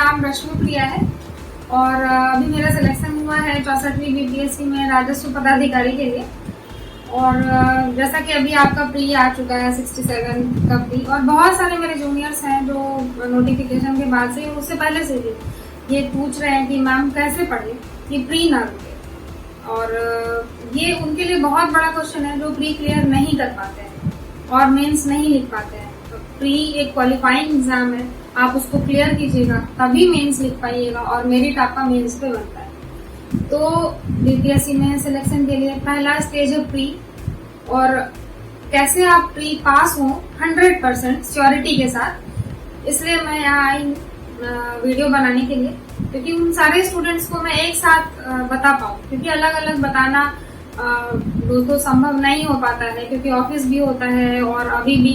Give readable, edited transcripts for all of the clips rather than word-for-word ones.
नाम रश्मि प्रिया है और अभी मेरा सिलेक्शन हुआ है 64वीं बीपीएससी में राजस्व पदाधिकारी के लिए। और जैसा कि अभी आपका प्री आ चुका है 67 का प्री, और बहुत सारे मेरे जूनियर्स हैं जो नोटिफिकेशन के बाद से, उससे पहले से भी ये पूछ रहे हैं कि मैम कैसे पढ़े कि प्री ना रुके। और ये उनके लिए बहुत बड़ा क्वेश्चन है जो प्री क्लियर नहीं कर पाते हैं और मेंस नहीं लिख पाते हैं। तो प्री एक क्वालिफाइंग एग्जाम है, आप उसको क्लियर कीजिएगा तभी मेंस लिख पाइएगा और मेरिट आपका मेंस पे बनता है। तो बीपीएससी में सिलेक्शन के लिए पहला स्टेज है प्री, और कैसे आप प्री पास हो 100% श्योरिटी के साथ। इसलिए मैं यहाँ आई वीडियो बनाने के लिए, क्योंकि उन सारे स्टूडेंट्स को मैं एक साथ बता पाऊँ, क्योंकि अलग अलग बताना दोस्तों संभव नहीं हो पाता है, क्योंकि ऑफिस भी होता है और अभी भी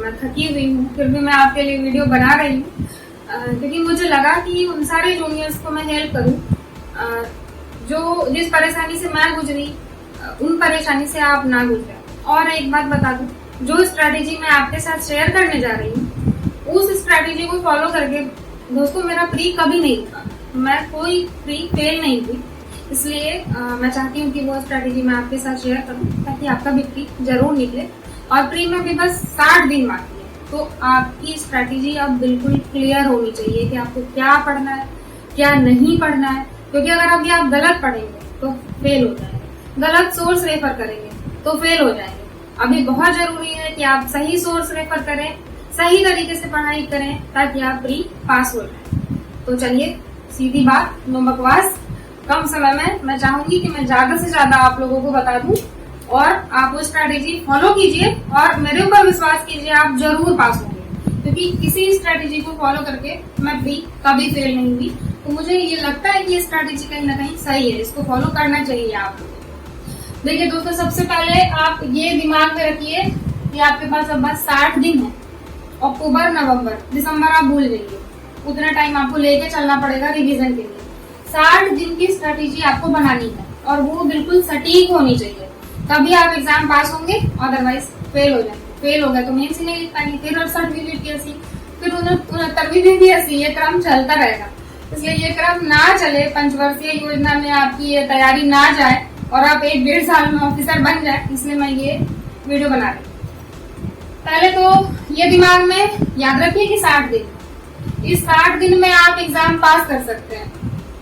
मैं थकी हुई हूँ, फिर भी मैं आपके लिए वीडियो बना रही हूँ क्योंकि मुझे लगा कि उन सारे जूनियर्स को मैं हेल्प करूँ जो जिस परेशानी से मैं गुजरी उन परेशानी से आप ना गुजरे। और एक बात बता दूं, जो स्ट्रैटेजी मैं आपके साथ शेयर करने जा रही हूँ उस स्ट्रैटेजी को फॉलो करके दोस्तों मेरा प्री कभी नहीं रुका, मैं कोई प्री फेल नहीं हुई। इसलिए मैं चाहती हूँ कि वो स्ट्रैटेजी मैं आपके साथ शेयर करूँ ताकि आपका भी प्री जरूर निकले। और प्री में भी बस 60 दिन बाकी है, तो आपकी स्ट्रैटेजी अब बिल्कुल क्लियर होनी चाहिए कि आपको क्या पढ़ना है क्या नहीं पढ़ना है, क्योंकि अगर अभी आप गलत पढ़ेंगे तो फेल हो जाएंगे, गलत सोर्स रेफर करेंगे तो फेल हो जाएंगे। अभी बहुत जरूरी है कि आप सही सोर्स रेफर करें, सही तरीके से पढ़ाई करें ताकि आप प्री पास हो जाए। तो चलिए सीधी बात, नो बकवास। कम समय में मैं चाहूंगी कि मैं ज्यादा से ज्यादा आप लोगों को बता दूं और आप वो स्ट्रैटेजी फॉलो कीजिए और मेरे ऊपर विश्वास कीजिए, आप जरूर पास होंगे। क्योंकि किसी स्ट्रैटेजी को फॉलो करके मैं प्री कभी फेल नहीं हुई, तो मुझे ये लगता है कि ये स्ट्रैटेजी कहीं ना कहीं सही है, इसको फॉलो करना चाहिए आप लोगों को। देखिए दोस्तों, सबसे पहले आप ये दिमाग में रखिए कि आपके पास अब बस 60 दिन है। अक्टूबर, नवंबर, दिसंबर आप भूल जाइए, उतना टाइम आपको लेके चलना पड़ेगा रिवीजन के लिए। 60 दिन की स्ट्रैटेजी आपको बनानी है और वो बिल्कुल सटीक होनी चाहिए, तभी आप एग्जाम पास होंगे, अदरवाइज फेल हो जाएंगे। फेल हो गए तो मेंस ही नहीं लिख पाएंगे, फिर 68वीं बीपीएससी, फिर 69वीं बीपीएससी, ये क्रम चलता रहेगा। इसलिए ये क्रम ना चले, पंचवर्षीय योजना में आपकी ये तैयारी ना जाए और आप 1-1.5 साल में ऑफिसर बन जाए, इसलिए मैं ये वीडियो बना रही हूँ। पहले तो ये दिमाग में याद रखिए कि 60 दिन, इस 60 दिन में आप एग्जाम पास कर सकते हैं।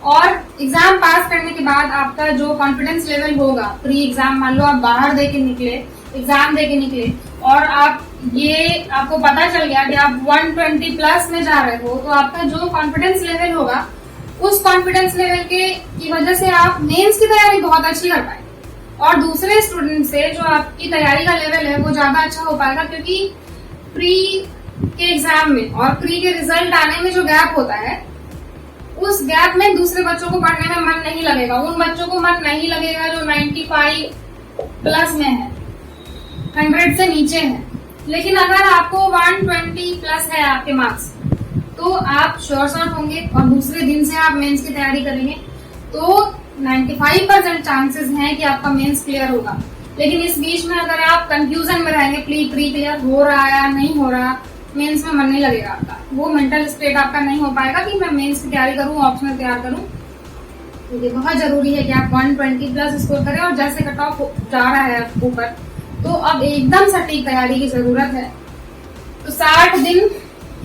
और एग्जाम पास करने के बाद आपका जो कॉन्फिडेंस लेवल होगा, प्री एग्जाम मान लो आप बाहर दे के निकले, एग्जाम दे के निकले और आपको पता चल गया कि आप 120 प्लस में जा रहे हो, तो आपका जो कॉन्फिडेंस लेवल होगा उस कॉन्फिडेंस लेवल की वजह से आप मेंस की तैयारी बहुत अच्छी कर पाएंगे और दूसरे स्टूडेंट से जो आपकी तैयारी का लेवल है वो ज्यादा अच्छा हो पाएगा। क्योंकि प्री के एग्जाम में और प्री के रिजल्ट आने में जो गैप होता है, उस गैप में दूसरे बच्चों को पढ़ने में मन नहीं लगेगा, उन बच्चों को मन नहीं लगेगा जो 95 प्लस में है, 100 से नीचे है। लेकिन अगर आपको 120 प्लस है आपके मार्क्स, तो आप श्योर शॉट होंगे और दूसरे दिन से आप मेंस की तैयारी करेंगे तो 95% चांसेस हैं कि आपका मेंस क्लियर होगा। लेकिन इस बीच में अगर आप कंफ्यूजन में रहेंगे, प्री क्लियर हो रहा है या नहीं हो रहा, मेंस में मन नहीं लगेगा आपका, वो मेंटल स्टेट आपका नहीं हो पाएगा कि मैं मेंस की तैयारी करूं, ऑप्शनल तैयार करूं। तो ये बहुत जरूरी है कि आप 120 प्लस स्कोर करें। और जैसे कट ऑफ जा रहा है ऊपर, तो अब एकदम सटीक तैयारी की जरूरत है। तो 60 दिन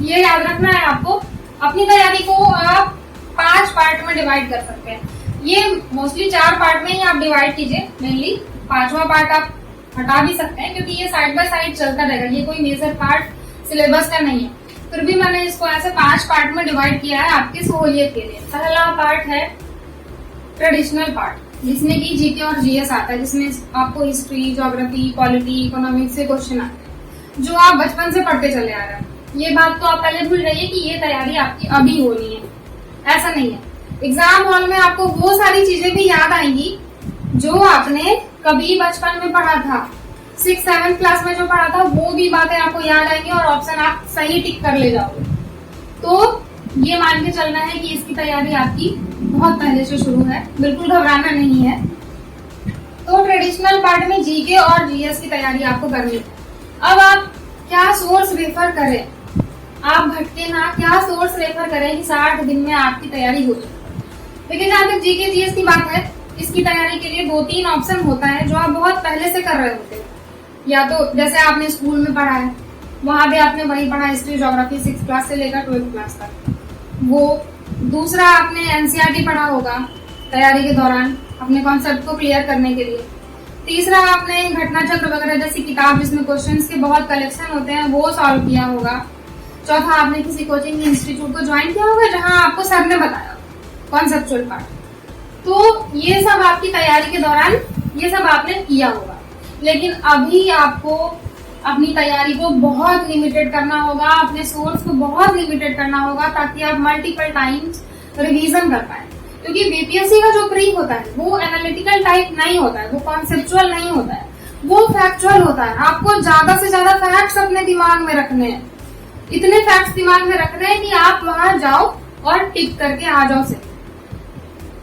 ये याद रखना है आपको। अपनी तैयारी को आप 5 पार्ट में डिवाइड कर सकते हैं। ये मोस्टली 4 पार्ट में ही आप डिवाइड कीजिए, मेनली 5वां पार्ट आप हटा भी सकते हैं क्योंकि ये साइड बाय साइड चलता रहेगा, ये कोई मेजर पार्ट सिलेबस का नहीं है। फिर भी मैंने इसको ऐसे 5 पार्ट में डिवाइड किया है आपकी सहूलियत के लिए। पहला पार्ट है ट्रेडिशनल पार्ट, जिसमें कि जीके और जीएस आता है, जिसमें आपको हिस्ट्री, ज्योग्राफी, पॉलिटी, इकोनॉमिक्स से क्वेश्चन आते हैं जो आप बचपन से पढ़ते चले आ रहे हैं। ये बात तो आप पहले भूल जाइए कि ये तैयारी आपकी अभी होनी है, ऐसा नहीं है। एग्जाम हॉल में आपको वो सारी चीजें भी याद आएंगी जो आपने कभी बचपन में पढ़ा था, 6-7 क्लास में जो पढ़ा था वो भी बातें आपको याद आएंगी और ऑप्शन आप सही टिक कर ले जाओगे। तो ये मान के चलना है कि इसकी तैयारी आपकी बहुत पहले से शुरू है, बिल्कुल घबराना नहीं है। तो ट्रेडिशनल पार्ट में जीके और जीएस की तैयारी आपको करनी है। अब आप क्या सोर्स रेफर करें, आप भटके ना, क्या सोर्स रेफर करें कि 60 दिन में आपकी तैयारी हो जाए। लेकिन जहाँ तक जीके जीएस की बात है, इसकी तैयारी के लिए 2-3 ऑप्शन होता है जो आप बहुत पहले से कर रहे होते हैं। या तो जैसे आपने स्कूल में पढ़ा है, वहां भी आपने वही पढ़ा, हिस्ट्री ज्योग्राफी 6th क्लास से लेकर 12th क्लास तक, वो। दूसरा, आपने एनसीईआरटी पढ़ा होगा तैयारी के दौरान अपने कॉन्सेप्ट को क्लियर करने के लिए। तीसरा, आपने घटना चक्र वगैरह जैसी किताब जिसमें क्वेश्चंस के बहुत कलेक्शन होते हैं वो सॉल्व किया होगा। चौथा, आपने किसी कोचिंग इंस्टीट्यूट को ज्वाइन किया होगा जहां आपको सर ने बताया कॉन्सेप्चुअल पार्ट। तो ये सब आपकी तैयारी के दौरान ये सब आपने किया होगा। लेकिन अभी आपको अपनी तैयारी को बहुत लिमिटेड करना होगा, अपने सोर्स को बहुत लिमिटेड करना होगा, ताकि आप मल्टीपल टाइम्स रिवीजन कर पाए। क्योंकि बीपीएससी का जो प्री होता है वो एनालिटिकल टाइप नहीं होता है, वो कॉन्सेप्चुअल नहीं होता है, वो फैक्चुअल होता है। आपको ज्यादा से ज्यादा फैक्ट्स अपने दिमाग में रखने हैं, इतने फैक्ट्स दिमाग में रखने हैं कि आप वहां जाओ और टिक करके आ जाओ से।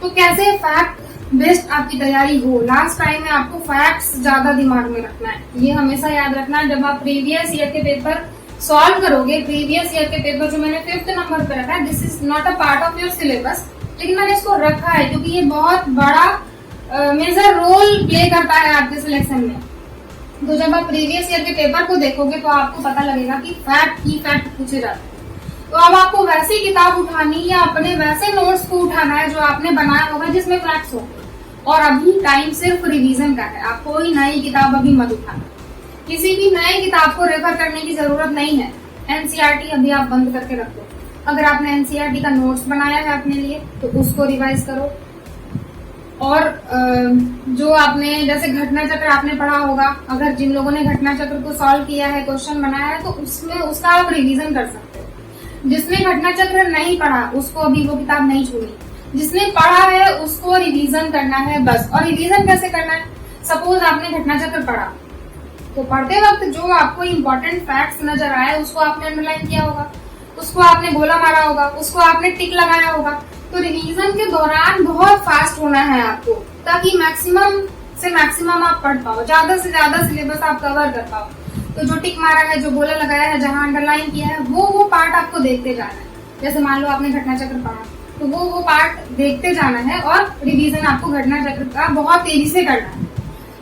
तो कैसे फैक्ट बेस्ड आपकी तैयारी हो, लास्ट टाइम में आपको फैक्ट्स ज्यादा दिमाग में रखना है। ये हमेशा याद रखना है जब आप प्रीवियस ईयर के पेपर सॉल्व करोगे। प्रीवियस ईयर के पेपर जो मैंने 5th नंबर पे रखा है, this is not a part of your syllabus, लेकिन मैंने इसको रखा है क्योंकि ये बहुत बड़ा मेजर रोल प्ले करता है आपके सिलेक्शन में। तो जब आप प्रीवियस ईयर के पेपर को देखोगे तो आपको पता लगेगा कि की फैक्ट पूछे जाते हैं। तो अब आपको वैसी किताब उठानी या अपने वैसे नोट्स को उठाना है जो आपने बनाया होगा जिसमें फैक्ट्स हो। और अभी टाइम सिर्फ रिवीजन का है, आप कोई नई किताब अभी मत उठाना, किसी भी नए किताब को रेफर करने की जरूरत नहीं है। एनसीईआरटी अभी आप बंद करके रख दो। अगर आपने एनसीईआरटी का नोट्स बनाया है अपने लिए तो उसको रिवाइज करो। और जो आपने जैसे घटना चक्र आपने पढ़ा होगा, अगर जिन लोगों ने घटना चक्र को सॉल्व किया है, क्वेश्चन बनाया है, तो उसमें उसका आप रिवीजन कर सकते हो। जिसने घटना चक्र नहीं पढ़ा उसको अभी वो किताब नहीं छूनी, जिसने पढ़ा है उसको रिवीजन करना है बस। और रिवीजन कैसे करना है? सपोज आपने घटना चक्र पढ़ा तो पढ़ते वक्त जो आपको इम्पोर्टेंट फैक्ट्स नजर आए उसको आपने अंडरलाइन किया होगा, उसको आपने गोला मारा होगा, उसको आपने टिक लगाया होगा। तो रिवीजन के दौरान बहुत फास्ट होना है आपको, ताकि मैक्सिमम से मैक्सिमम आप पढ़ पाओ, ज्यादा से ज्यादा सिलेबस आप कवर कर पाओ। तो जो टिक मारा है, जो गोला लगाया है, जहां अंडरलाइन किया है, वो पार्ट आपको देखते जाना है। जैसे मान लो आपने घटना चक्र पढ़ा तो वो पार्ट देखते जाना है और रिवीजन आपको घटना चक्र का बहुत तेजी से करना है।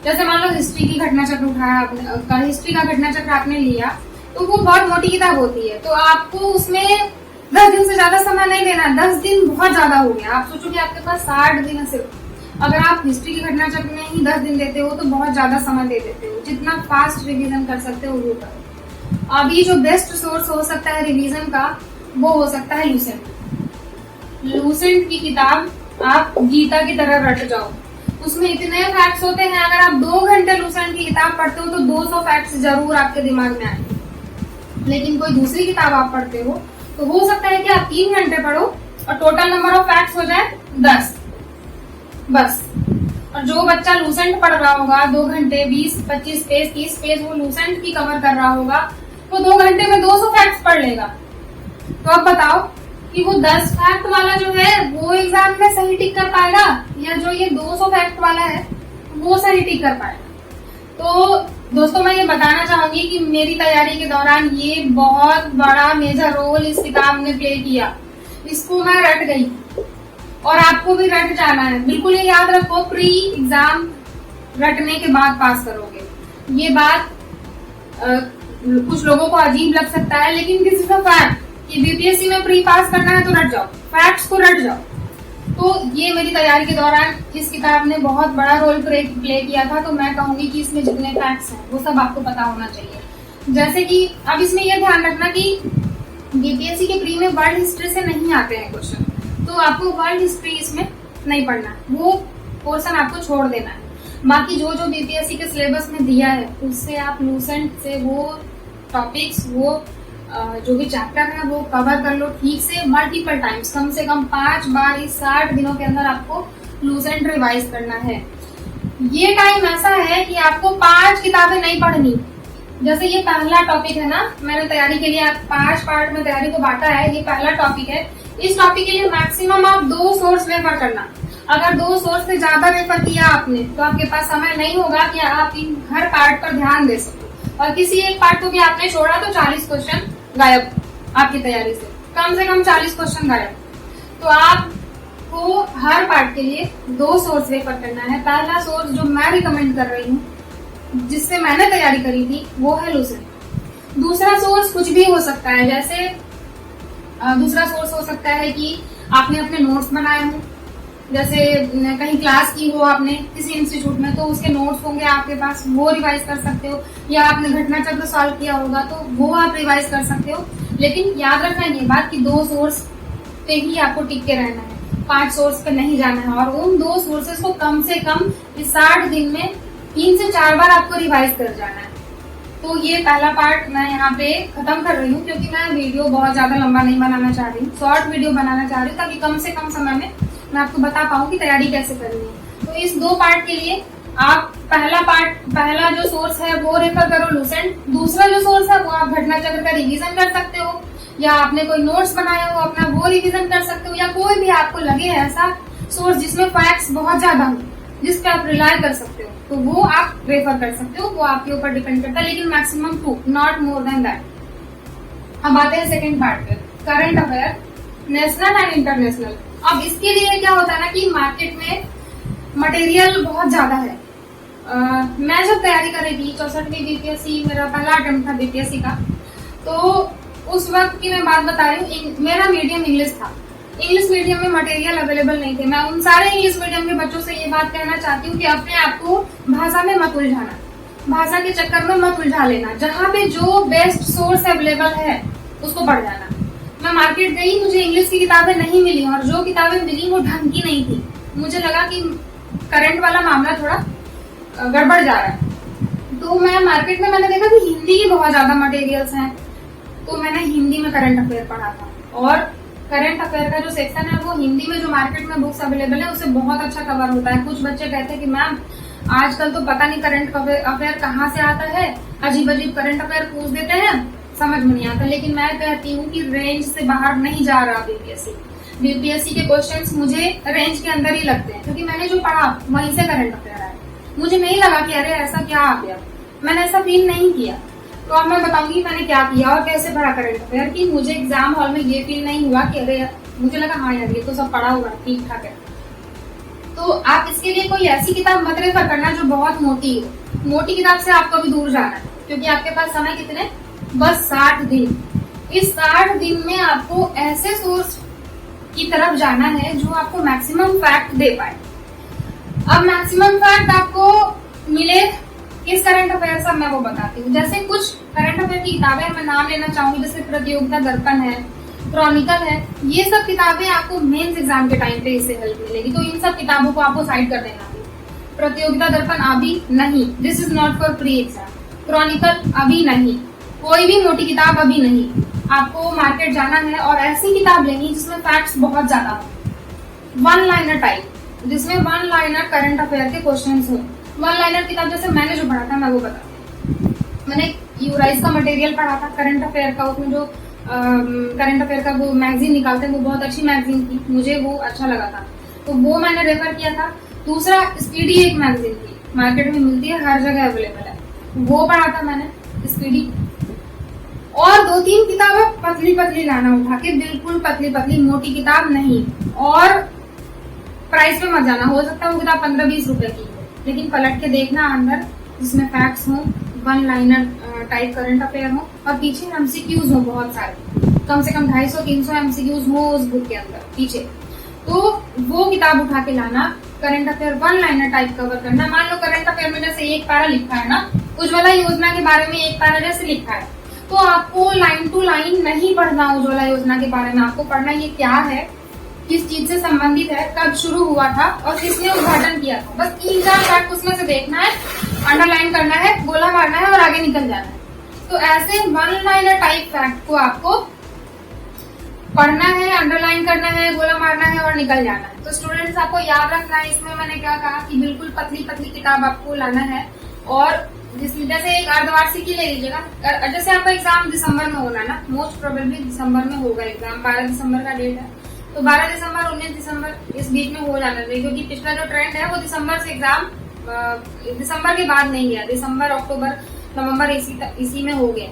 जैसे मान लो हिस्ट्री की घटना चक्र उठाया आपने, हिस्ट्री का घटना चक्र आपने लिया, तो वो बहुत मोटी किताब होती है, तो आपको उसमें 10 दिन से ज्यादा समय नहीं देना। 10 दिन बहुत ज्यादा हो गया। आप सोचो कि आपके पास 60 दिन है सिर्फ। अगर आप हिस्ट्री की घटना चक्र में ही 10 दिन देते हो तो बहुत ज्यादा समय दे देते हो। जितना फास्ट रिवीजन कर सकते हो वो करो। अभी जो बेस्ट सोर्स हो सकता है रिवीजन का वो हो सकता है लूसेंट। लूसेंट की किताब आप गीता की तरह रट जाओ, उसमें इतने फैक्ट्स होते हैं। अगर आप 2 घंटे लूसेंट की किताब पढ़ते हो तो 200 फैक्ट्स जरूर आपके दिमाग में आएंगे। लेकिन कोई दूसरी किताब आप पढ़ते हो तो हो सकता है कि आप 3 घंटे पढ़ो और टोटल नंबर ऑफ फैक्ट्स हो जाए 10 बस। और जो बच्चा लूसेंट पढ़ रहा होगा 2 घंटे 20-25 पेज 30 पेज वो लूसेंट की कवर कर रहा होगा, वो 2 घंटे में 200 फैक्ट्स पढ़ लेगा। तो अब बताओ कि वो 10 फैक्ट वाला जो है वो एग्जाम में सही टिक कर पाएगा या जो ये 200 फैक्ट वाला है वो सही टिक कर पाएगा। तो दोस्तों मैं ये बताना चाहूंगी कि मेरी तैयारी के दौरान ये बहुत बड़ा मेजर रोल इस किताब ने प्ले किया। इसको मैं रट गई और आपको भी रट जाना है। बिल्कुल ये याद रखो, प्री एग्जाम रटने के बाद पास करोगे। ये बात कुछ लोगों को अजीब लग सकता है, लेकिन दिस इज अ फैक्ट कि बीपीएससी में प्री पास करना है तो रट जाओ, फैक्ट्स को रट जाओ। तो ये मेरी तैयारी के दौरान इस किताब ने बहुत बड़ा रोल प्ले किया था। तो मैं कहूंगी कि इसमें जितने फैक्ट्स हैं वो सब आपको पता होना चाहिए। जैसे कि अब इसमें यह ध्यान रखना कि बीपीएससी के प्री में वर्ल्ड हिस्ट्री से नहीं आते हैं क्वेश्चन, तो आपको वर्ल्ड हिस्ट्री इसमें नहीं पढ़ना, वो पोर्शन आपको छोड़ देना है। बाकी जो जो बीपीएससी के सिलेबस में दिया है उससे आप लूसेंट से वो टॉपिक्स, वो जो भी चैप्टर है वो कवर कर लो ठीक से, मल्टीपल टाइम्स, कम से कम 5 बार इस 60 दिनों के अंदर आपको लूसेंट रिवाइज करना है। ये टाइम ऐसा है कि आपको 5 किताबें नहीं पढ़नी। जैसे ये पहला टॉपिक है ना, मैंने तैयारी के लिए 5 पार्ट में तैयारी को बांटा है, ये पहला टॉपिक है। इस टॉपिक के लिए मैक्सिमम आप 2 सोर्स रेफर करना। अगर 2 सोर्स से ज्यादा रेफर किया आपने तो आपके पास समय नहीं होगा कि आप इन हर पार्ट पर ध्यान दे सको, और किसी एक पार्ट को भी आपने छोड़ा तो 40 क्वेश्चन गायब। आपकी तैयारी से कम 40 क्वेश्चन गायब। तो आपको हर पार्ट के लिए 2 सोर्स रेफर करना है। पहला सोर्स जो मैं रिकमेंड कर रही हूँ, जिससे मैंने तैयारी करी थी, वो है लूसेंट। दूसरा सोर्स कुछ भी हो सकता है, जैसे दूसरा सोर्स हो सकता है कि आपने अपने नोट्स बनाए हों, जैसे कहीं क्लास की हो आपने किसी इंस्टीट्यूट में, तो उसके नोट्स होंगे आपके पास, वो रिवाइज कर सकते हो। या आपने घटना चक्र सॉल्व किया होगा तो वो आप रिवाइज कर सकते हो। लेकिन याद रखना ये बात कि 2 सोर्स पे ही आपको टिक के रहना है, 5 सोर्स पे नहीं जाना है। और उन 2 सोर्सेस को कम से कम इस 60 दिन में 3 से 4 बार आपको रिवाइज कर जाना है। तो ये पहला पार्ट मैं यहाँ पे खत्म कर रही हूँ, क्योंकि मैं वीडियो बहुत ज्यादा लंबा नहीं बनाना चाह रही हूँ, शॉर्ट वीडियो बनाना चाह रही हूँ, ताकि कम से कम समय में मैं आपको बता पाऊँ कि तैयारी कैसे करनी है। तो इस 2 पार्ट के लिए आप पहला जो सोर्स है वो रेफर करो लूसेंट। दूसरा जो सोर्स है वो आप घटना चक्र का रिवीजन कर सकते हो, या आपने कोई नोट्स बनाया हो अपना, वो रिवीजन कर सकते हो, या कोई भी आपको लगे ऐसा सोर्स जिसमें फैक्ट्स बहुत ज्यादा हो, जिस पे आप रिलाय कर सकते हो, तो वो आप रेफर कर सकते हो। वो आपके ऊपर डिपेंड करता है, लेकिन maximum 2, not more than that. अब आते हैं सेकेंड पार्ट पे, current affair, national and international. अब इसके लिए क्या होता है ना कि मार्केट में मटेरियल बहुत ज्यादा है। मैं जब तैयारी कर रही थी 64वीं बीपीएससी, मेरा पहला अटेम्प्ट था बीपीएससी का, तो उस वक्त की मैं बात बता रही हूँ, मेरा मीडियम इंग्लिश था। इंग्लिश मीडियम में मटेरियल अवेलेबल नहीं थे। मैं उन सारे इंग्लिश मीडियम के बच्चों से ये बात कहना चाहती हूँ कि अपने आप को भाषा में मत उलझाना, भाषा के चक्कर में मत उलझा लेना। जहाँ पे जो बेस्ट सोर्स अवेलेबल है उसको पढ़ जाना। मैं मार्केट गई, मुझे इंग्लिश की किताबें नहीं मिली, और जो किताबें मिली वो ढंग की नहीं थी। मुझे लगा कि करंट वाला मामला थोड़ा गड़बड़ जा रहा है। तो मैं मार्केट में मैंने देखा कि हिंदी की बहुत ज्यादा मटेरियल्स हैं, तो मैंने हिंदी में करंट अफेयर पढ़ा था। और करंट अफेयर का जो सेक्शन है वो हिंदी में जो मार्केट में बुक्स अवेलेबल है उससे बहुत अच्छा कवर होता है। कुछ बच्चे कहते हैं कि मैम आजकल तो पता नहीं करंट अफेयर कहाँ से आता है, अजीब अजीब करंट अफेयर पूछ देते हैं, समझ में नहीं आता। लेकिन मैं कहती हूँ कि रेंज से बाहर नहीं जा रहा बीपीएससी के क्वेश्चंस मुझे रेंज के अंदर ही लगते हैं, क्योंकि मैंने जो पढ़ा वहीं से करंट अफेयर आया। मुझे नहीं लगा कि अरे ऐसा क्या आ गया, मैंने ऐसा फील नहीं किया। तो अब मैं बताऊंगी मैंने क्या किया और कैसे पढ़ा करंट अफेयर, कि मुझे एग्जाम हॉल में ये फील नहीं हुआ कि अरे, मुझे लगा हाँ यार ये तो सब पढ़ा हुआ ठीक ठाक है। तो आप इसके लिए कोई ऐसी किताब मत रेफर करना जो बहुत मोटी हो। मोटी किताब से आपको भी दूर जाना है, क्योंकि आपके पास समय कितने, बस 60 दिन। इस 60 दिन में आपको ऐसे सोर्स की तरफ जाना है जो आपको मैक्सिमम फैक्ट दे पाए। अब मैक्सिमम फैक्ट आपको मिले किस करंट अफेयर से, मैं वो बताती हूँ। जैसे कुछ करंट अफेयर की किताबें मैं नाम लेना चाहूंगी, जैसे प्रतियोगिता दर्पण है, क्रॉनिकल है, ये सब किताबें आपको मेंस एग्जाम के टाइम पे इससे हेल्प मिलेगी। तो इन सब किताबों को आपको साइड कर देना। प्रतियोगिता दर्पण अभी नहीं, this is not for pre exam. Chronicle अभी नहीं, कोई भी मोटी किताब अभी नहीं। आपको मार्केट जाना है और ऐसी किताब लेनी जिसमें फैक्ट्स बहुत ज्यादा हो, 1 लाइनर टाइप, जिसमें 1 लाइनर करंट अफेयर के क्वेश्चंस हो। 1 लाइनर किताब जैसे मैंने जो पढ़ा था मैं वो बताती हूँ। मैंने यूराइज का मटेरियल पढ़ा था करंट अफेयर का, उसमें जो करंट अफेयर का वो मैगजीन निकालते हैं वो बहुत अच्छी मैगजीन थी, मुझे वो अच्छा लगा था, तो वो मैंने रेफर किया था। दूसरा स्पीडी एक मैगजीन थी, मार्केट में मिलती है, हर जगह अवेलेबल है, वो पढ़ा था मैंने स्पीडी। और 2-3 किताबें पतली पतली लाना उठा के, बिल्कुल पतली पतली, मोटी किताब नहीं। और प्राइस पे मत जाना, हो सकता है वो किताब 15-20 रुपए की, लेकिन पलट के देखना अंदर जिसमें फैक्ट्स हो, 1 लाइनर टाइप करंट अफेयर हो, और पीछे एमसीक्यूज हो बहुत सारे, कम से कम 250-300 एमसीक्यूज हो उस बुक के अंदर पीछे। तो वो किताब उठा के लाना, current affair 1 liner type cover करना। मान लो करंट अफेयर में जैसे एक पैरा लिखा है ना, उज्ज्वला योजना के बारे में एक पैरा जैसे लिखा है, तो आपको लाइन टू लाइन नहीं पढ़ना उज्ज्वला योजना के बारे में। आपको पढ़ना ये क्या है, किस चीज से संबंधित है, कब शुरू हुआ था और किसने उद्घाटन किया था, बस 3-4 फैक्ट उसमें से देखना है, अंडरलाइन करना है, गोला मारना है और आगे निकल जाना है। तो ऐसे 1 लाइनर टाइप फैक्ट को आपको पढ़ना है, अंडरलाइन करना है, गोला मारना है और निकल जाना है। तो स्टूडेंट्स आपको याद रखना है, इसमें मैंने क्या कहा कि बिल्कुल पतली पतली किताब आपको लाना है। और जैसे एक अर्धवार्षिक ही ले लीजिएगा, जैसे आपका एग्जाम दिसंबर में होना है ना, मोस्ट प्रोबेबली दिसंबर में होगा एग्जाम, 12 दिसंबर का डेट है, तो 12 दिसंबर 19 दिसंबर इस बीच में हो जाना चाहिए, क्योंकि पिछला जो ट्रेंड है वो दिसंबर से एग्जाम दिसंबर के बाद नहीं गया, दिसंबर, अक्टूबर, नवंबर इसी में हो गया।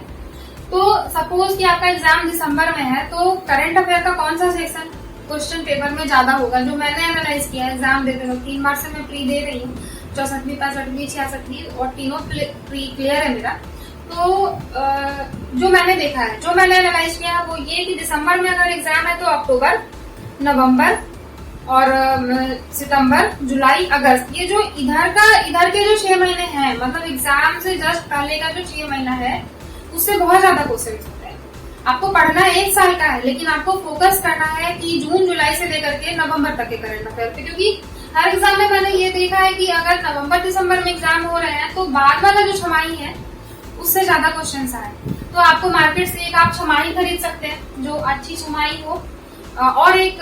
तो सपोज कि आपका एग्जाम दिसंबर में है, तो करंट अफेयर का कौन सा सेक्शन क्वेश्चन पेपर में ज्यादा होगा, जो मैंने एनालाइज किया है एग्जाम देते वक्त। 3 बार से मैं प्री दे रही हूँ, 64वीं 65वीं 66वीं, और तीनों प्री क्लियर है मेरा। तो जो मैंने देखा है, जो मैंने एनालाइज किया है वो ये कि दिसंबर में अगर एग्जाम है तो अक्टूबर, नवंबर और सितंबर, जुलाई, अगस्त, ये जो इधर के जो 6 महीने हैं, मतलब एग्जाम से जस्ट पहले का जो 6 महीना है, उससे बहुत ज्यादा क्वेश्चन होते हैं। आपको पढ़ना 1 साल का है, लेकिन आपको फोकस करना है कि जून जुलाई से लेकर के नवंबर तक के करंट अफेयर पे, क्योंकि हर एग्जाम में मैंने ये देखा है कि अगर नवंबर दिसंबर में एग्जाम हो रहे हैं तो बाद वाला जो छमाही है उससे ज्यादा क्वेश्चन आए। तो आपको मार्केट से एक आप छमाही खरीद सकते हैं जो अच्छी छमाही हो, और एक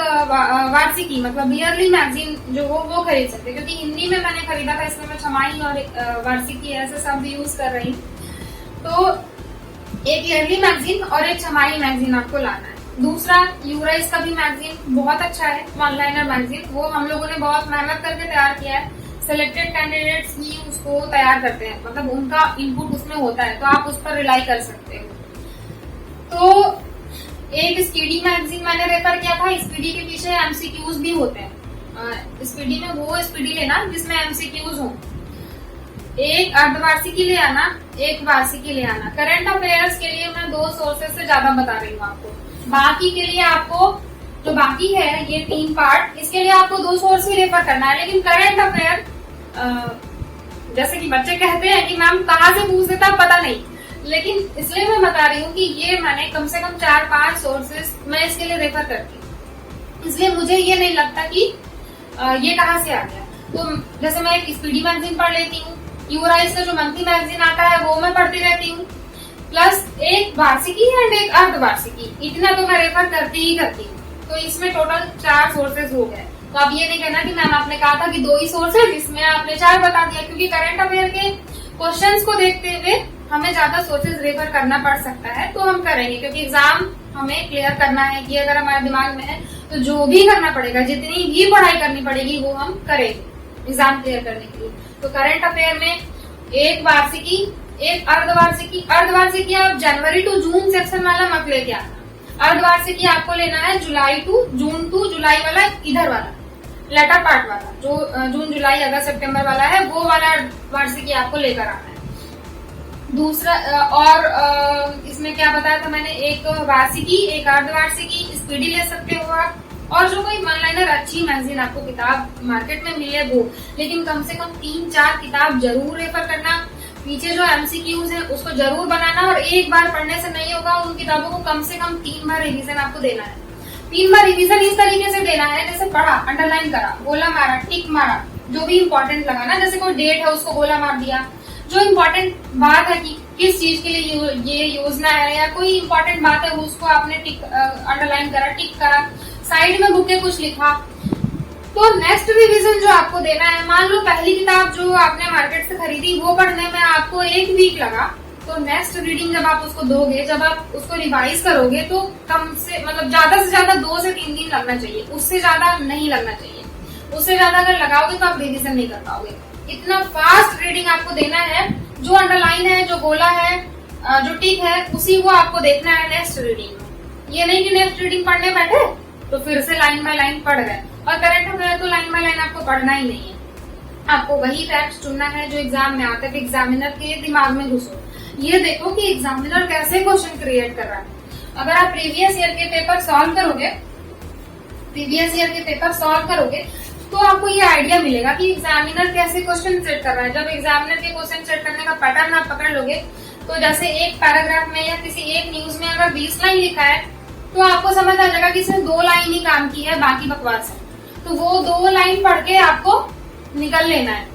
वार्षिकी मतलब ईयरली मैगजीन जो हो वो खरीद सकते हैं, क्योंकि हिंदी में मैंने खरीदा था, इसमें मैं छमाही और वार्षिकी ऐसे सब यूज कर रही हूँ। तो एक ईयरली मैगजीन और एक छमाही मैगजीन आपको लाना है। दूसरा, यूराइज का भी मैगजीन बहुत अच्छा है, वन लाइनर मैगजीन, वो हम लोगों ने बहुत मेहनत करके तैयार किया है। सिलेक्टेड कैंडिडेट्स ही उसको तैयार करते हैं, मतलब उनका इनपुट उसमें होता है, तो आप उस पर रिलाई कर सकते हो। तो एक स्पीडी मैगजीन मैंने रेफर किया था, स्पीडी के पीछे एमसीक्यूज भी होते हैं। स्पीडी में वो स्पीडी लेना जिसमें एमसीक्यूज हो। एक अर्धवार्षिकी ले आना, एक वार्षिकी ले आना। करंट अफेयर्स के लिए मैं 2 सोर्सेज से ज्यादा बता रही हूँ आपको। बाकी के लिए आपको जो बाकी है ये 3 पार्ट, इसके लिए आपको 2 सोर्स ही रेफर करना है। लेकिन करंट अफेयर जैसे कि बच्चे कहते हैं कि मैम कहाँ से पूछ देता पता नहीं, लेकिन इसलिए मैं बता रही हूँ कि ये मैंने कम से कम 4-5 सोर्सेज मैं इसके लिए रेफर करती हूँ, इसलिए मुझे ये नहीं लगता कि ये कहाँ से आ गया। तो जैसे मैं एक स्पीडी मैगजीन पढ़ लेती हूँ, यूराइज का जो मंथली मैगजीन आता है वो मैं पढ़ती रहती हूँ, प्लस एक वार्षिकी एंड एक अर्धवार्षिकी, इतना तो मैं रेफर करती ही करती हूँ। तो इसमें टोटल 4 सोर्सेज हो गए। तो आप ये नहीं कहना कि मैम आपने कहा था कि 2 ही सोर्सेज, इसमें आपने 4 बता दिया, क्योंकि करंट अफेयर के क्वेश्चंस को देखते हुए हमें ज्यादा सोर्सेज रेफर करना पड़ सकता है, तो हम करेंगे, क्योंकि एग्जाम हमें क्लियर करना है कि अगर हमारे दिमाग में है तो जो भी करना पड़ेगा, जितनी भी पढ़ाई करनी पड़ेगी वो हम करेंगे एग्जाम क्लियर करने के लिए। तो करंट अफेयर में एक वार्षिकी, एक अर्धवार्षिकी। अर्धवार्षिकी आप जनवरी टू जून सेक्शन वाला मत लेके आना। अर्धवार्षिकी आपको लेना है जून टू जुलाई वाला, इधर वाला लेटर पार्ट वाला, जो जून जुलाई अगस्त सितंबर वाला है, वो वाला वार्षिकी आपको लेकर आना है। दूसरा और इसमें क्या बताया था मैंने, एक वार्षिकी, एक अर्धवार्षिकी, स्पीडी ले सकते हो आप, और जो कोई वन लाइनर अच्छी मैगजीन आपको किताब मार्केट में मिले वो, लेकिन कम से कम 3-4 किताब जरूर रेफर करना। पीछे जो एमसीक्यूज है उसको जरूर बनाना, और एक बार पढ़ने से नहीं होगा, उन किताबों को कम से कम 3 बार रिवीजन आपको देना है। 3 बार रिवीजन इस तरीके से देना है जैसे पढ़ा, अंडरलाइन करा, गोला मारा, टिक मारा, जो भी इंपॉर्टेंट लगा ना, जैसे कोई डेट है उसको गोला मार दिया, जो इम्पोर्टेंट बात है कि किस चीज के लिए ये योजना है, या कोई इम्पोर्टेंट बात है उसको आपने टिक अंडरलाइन करा, टिक करा, साइड में बुक के कुछ लिखा। तो नेक्स्ट रिवीजन जो आपको देना है, मान लो पहली किताब जो आपने मार्केट से खरीदी वो पढ़ने में आपको 1 वीक लगा, तो नेक्स्ट रीडिंग जब आप उसको दोगे, जब आप उसको रिवाइज करोगे, तो कम से मतलब ज्यादा से ज्यादा 2 से 3 दिन लगना चाहिए, उससे ज्यादा नहीं लगना चाहिए। उससे ज्यादा अगर लगाओगे तो आप रिवीजन नहीं कर पाओगे। इतना फास्ट रीडिंग आपको देना है, जो अंडरलाइन है, जो गोला है, जो टिक है, उसी को आपको देखना है नेक्स्ट रीडिंग में। ये नहीं कि नेक्स्ट रीडिंग पढ़ने बैठे तो फिर से लाइन बाय लाइन पढ़ गए, और करंट अफेयर तो लाइन बाय लाइन आपको पढ़ना ही नहीं है। आपको वही फैक्ट चुनना है जो एग्जाम में आते थे, एग्जामिनर के दिमाग में घुसो। ये देखो कि एग्जामिनर कैसे क्वेश्चन क्रिएट कर रहा है। अगर आप प्रीवियस ईयर के पेपर सॉल्व करोगे तो आपको ये आइडिया मिलेगा कि एग्जामिनर कैसे क्वेश्चन सेट कर रहा है। जब एग्जामिनर के क्वेश्चन सेट करने का पैटर्न आप पकड़ लोगे, तो जैसे एक पैराग्राफ में या किसी एक न्यूज में अगर 20 लाइन लिखा है, तो आपको समझ आ जाएगा कि इसने 2 लाइन ही काम की है, बाकी बकवास है। तो वो 2 लाइन पढ़ के आपको निकल लेना है,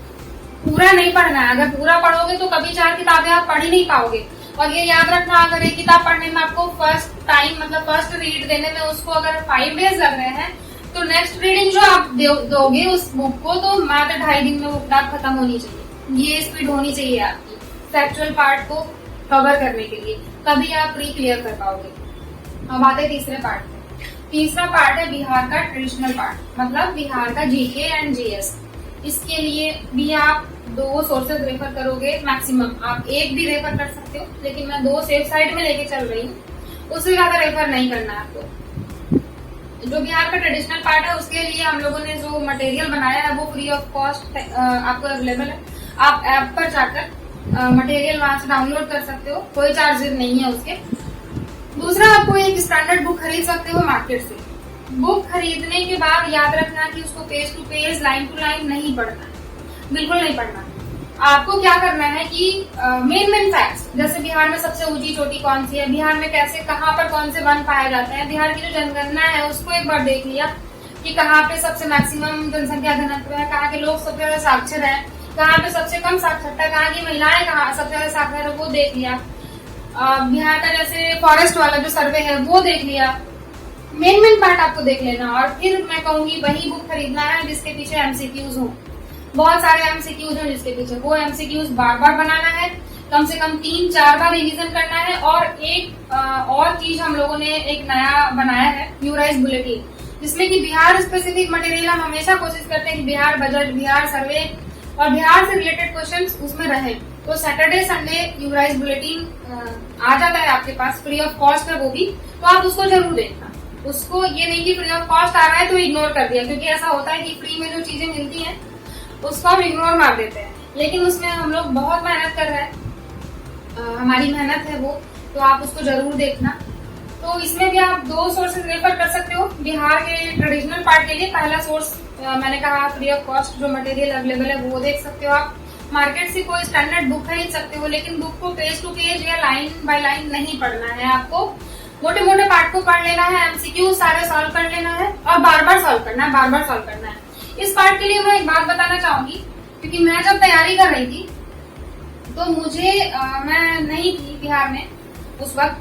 पूरा नहीं पढ़ना है। अगर पूरा पढ़ोगे तो कभी 4 किताबें आप पढ़ ही नहीं पाओगे। और ये याद रखना, अगर एक किताब पढ़ने में आपको फर्स्ट टाइम मतलब फर्स्ट रीड देने में उसको अगर 5 डेज लग रहे हैं, तो नेक्स्ट रीडिंग जो आप दोगे उस बुक को, तो मात्र 2.5 दिन में वो किताब खत्म होनी चाहिए। ये स्पीड होनी चाहिए आपकी फैक्चुअल पार्ट को कवर करने के लिए, तभी आप प्री क्लियर कर पाओगे। अब आते हैं तीसरे पार्ट में। तीसरा पार्ट है बिहार का ट्रेडिशनल पार्ट, मतलब बिहार का जीके एंड जीएस। इसके लिए भी आप 2 सोर्सेज रेफर करोगे मैक्सिमम, आप एक भी रेफर कर सकते हो, लेकिन मैं 2 सेफ साइड में लेके चल रही हूँ, उससे ज्यादा रेफर नहीं करना है आपको। जो बिहार का ट्रेडिशनल पार्ट है उसके लिए हम लोगों ने जो मटेरियल बनाया है वो फ्री ऑफ कॉस्ट आपको अवेलेबल है। आप ऐप पर जाकर मटेरियल वहां से डाउनलोड कर सकते हो, कोई चार्जेस नहीं है उसके। दूसरा, आपको एक स्टैंडर्ड बुक खरीद सकते हो मार्केट से। बुक खरीदने के बाद याद रखना कि उसको page to page, line to line नहीं पढ़ना है, बिल्कुल नहीं पढ़ना। आपको क्या करना है कि मेन फैक्ट्स, जैसे बिहार में सबसे ऊंची चोटी कौन सी है, बिहार में कैसे कहाँ पर कौन से वन पाए जाते हैं, बिहार की जो जनगणना है उसको एक बार देख लिया कि कहाँ पे सबसे मैक्सिमम जनसंख्या घनत्व है, कहाँ के लोग सबसे ज्यादा साक्षर है, कहाँ पे सबसे कम साक्षरता, कहाँ की महिलाएं कहाँ सबसे ज्यादा साक्षर है वो देख लिया। बिहार का जैसे फॉरेस्ट वाला जो सर्वे है वो देख लिया। मेन पार्ट आपको देख लेना, और फिर मैं कहूंगी वही बुक खरीदना है जिसके पीछे एमसीक्यूज हो। बहुत सारे एमसीक्यूज हैं जिसके पीछे, वो एमसीक्यूज बार बार बनाना है, कम से कम 3-4 बार रिवीजन करना है। और एक और चीज हम लोगों ने एक नया बनाया है, यूराइज बुलेटिन, जिसमें कि बिहार स्पेसिफिक मटेरियल हम हमेशा कोशिश करते हैं कि बिहार बजट, बिहार सर्वे और बिहार से रिलेटेड क्वेश्चंस उसमें रहे। तो सैटरडे संडे यूराइज बुलेटिन आ जाता है आपके पास, फ्री ऑफ कॉस्ट है वो भी, तो आप उसको जरूर देखना। उसको ये नहीं कि फ्री ऑफ कॉस्ट आ रहा है तो इग्नोर कर दिया, क्योंकि ऐसा होता है कि फ्री में जो चीजें मिलती हैं उसको हम इग्नोर मार देते हैं, लेकिन उसमें हम लोग बहुत मेहनत कर रहे हैं, हमारी मेहनत है वो, तो आप उसको जरूर देखना। तो इसमें भी आप 2 सोर्सेज रेफर कर सकते हो बिहार के ट्रेडिशनल पार्ट के लिए। पहला सोर्स मैंने कहा फ्री ऑफ कॉस्ट जो मटेरियल अवेलेबल है वो देख सकते हो आप। मार्केट से कोई स्टैंडर्ड बुक खरीद सकते हो, लेकिन बुक को पेज टू पेज या लाइन बाय लाइन नहीं पढ़ना है। आपको मोटे मोटे पार्ट को पढ़ लेना है, एमसीक्यू सारे सॉल्व कर लेना है और बार बार सॉल्व करना है, बार बार सॉल्व करना है। इस पार्ट के लिए मैं एक बात बताना चाहूंगी, क्योंकि मैं जब तैयारी कर रही थी तो मुझे मैं नहीं थी बिहार में उस वक्त,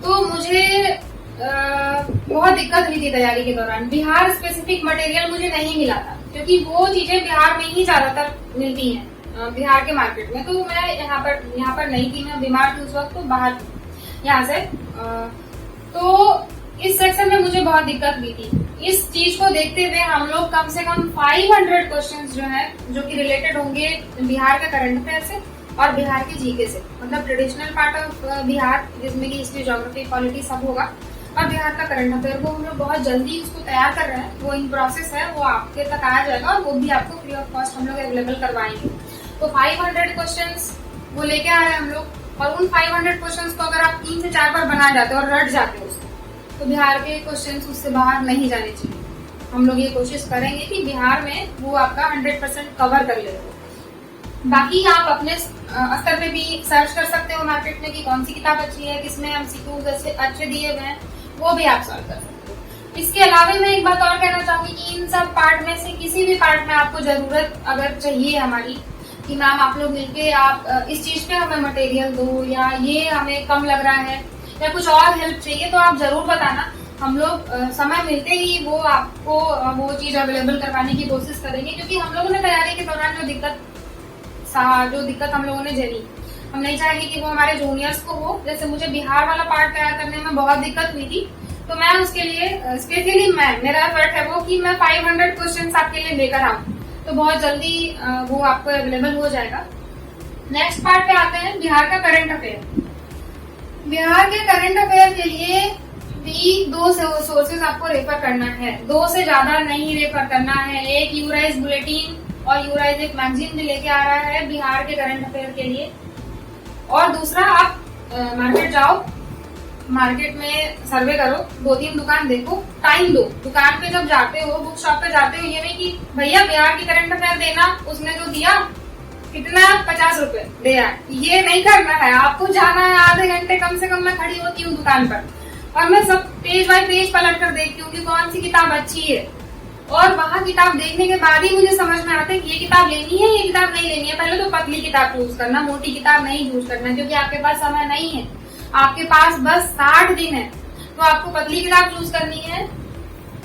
तो मुझे बहुत दिक्कत हुई थी तैयारी के दौरान। बिहार स्पेसिफिक मटेरियल मुझे नहीं मिला था, क्योंकि वो चीजें बिहार में ही ज्यादातर मिलती हैं बिहार के मार्केट में। तो मैं यहाँ पर नहीं थी, मैं बीमार थी उस वक्त, तो बाहर थी यहाँ से। तो इस सेक्शन में मुझे बहुत दिक्कत हुई थी। इस चीज को देखते हुए हम लोग कम से कम 500 क्वेश्चंस जो है, जो कि रिलेटेड होंगे बिहार के करंट अफेयर से और बिहार के जीके से, मतलब ट्रेडिशनल पार्ट ऑफ बिहार जिसमें कि हिस्ट्री, ज्योग्राफी, पॉलिटी सब होगा, और बिहार का करंट अफेयर, वो हम लोग बहुत जल्दी उसको तैयार कर रहे हैं। वो इन प्रोसेस है, वो आपके तक आ जाएगा और वो भी आपको फ्री ऑफ कॉस्ट हम लोग अवेलेबल करवाएंगे। तो 500 क्वेश्चंस वो लेके आ रहे हैं हम लोग, और उन 500 क्वेश्चंस को अगर आप 3 से 4 बार बना जाते हो और रट जाते हो उसको, तो बिहार के क्वेश्चंस उससे बाहर नहीं जाने चाहिए। हम लोग ये कोशिश करेंगे कि बिहार में वो आपका 100% कवर कर ले। बाकी आप अपने स्तर पे भी सर्च कर सकते हो मार्केट में कि कौन सी किताब अच्छी है, किसमें एमसीक्यूज अच्छे दिए हुए हैं, वो भी आप सॉल्व कर सकते हो। इसके अलावा मैं एक बात और कहना चाहूंगी कि इन सब पार्ट में से किसी भी पार्ट में आपको जरूरत अगर चाहिए हमारी कि मैम आप लोग मिलके आप इस चीज पे हमें मटेरियल दो, या ये हमें कम लग रहा है, या कुछ और हेल्प चाहिए, तो आप जरूर बताना। हम लोग समय मिलते ही वो आपको वो चीज अवेलेबल करवाने की कोशिश करेंगे, क्योंकि हम लोगों ने तैयारी के दौरान जो दिक्कत हम लोगों ने झेली, हम नहीं चाहेंगे कि वो हमारे जूनियर्स को हो। जैसे मुझे बिहार वाला पार्ट तैयार करने में बहुत दिक्कत हुई थी, तो मैं उसके लिए स्पेशली मेरा एफर्ट है वो कि मैं 500 क्वेश्चंस आपके लिए लेकर आऊं, तो बहुत जल्दी वो आपको अवेलेबल हो जाएगा। नेक्स्ट पार्ट पे आते हैं बिहार का करंट अफेयर। बिहार के करंट अफेयर के लिए भी 2 सोर्सेज आपको रेफर करना है, 2 से ज्यादा नहीं रेफर करना है। एक यूराइज बुलेटिन और यूराइज एक मैगजीन भी लेके आ रहा है बिहार के करंट अफेयर के लिए, और दूसरा आप मार्केट जाओ, मार्केट में सर्वे करो, 2-3 दुकान देखो, टाइम दो। दुकान पे जब जाते हो, बुक शॉप पे जाते हो, ये नहीं कि भैया बिहार की करंट अफेयर देना, उसने जो दिया कितना 50 रुपए दे यार, ये नहीं करना है। आपको जाना है, आधे घंटे कम से कम मैं खड़ी होती हूँ दुकान पर, और मैं सब पेज बाय पेज पलट कर देखती हूँ कि कौन सी किताब अच्छी है, और वहाँ किताब देखने के बाद ही मुझे समझ में आता है कि ये किताब लेनी है, ये किताब नहीं लेनी है। पहले तो पतली किताब चूज करना, मोटी किताब नहीं चूज करना, क्योंकि आपके पास समय नहीं है, आपके पास बस 60 दिन है, तो आपको पतली किताब चूज करनी है।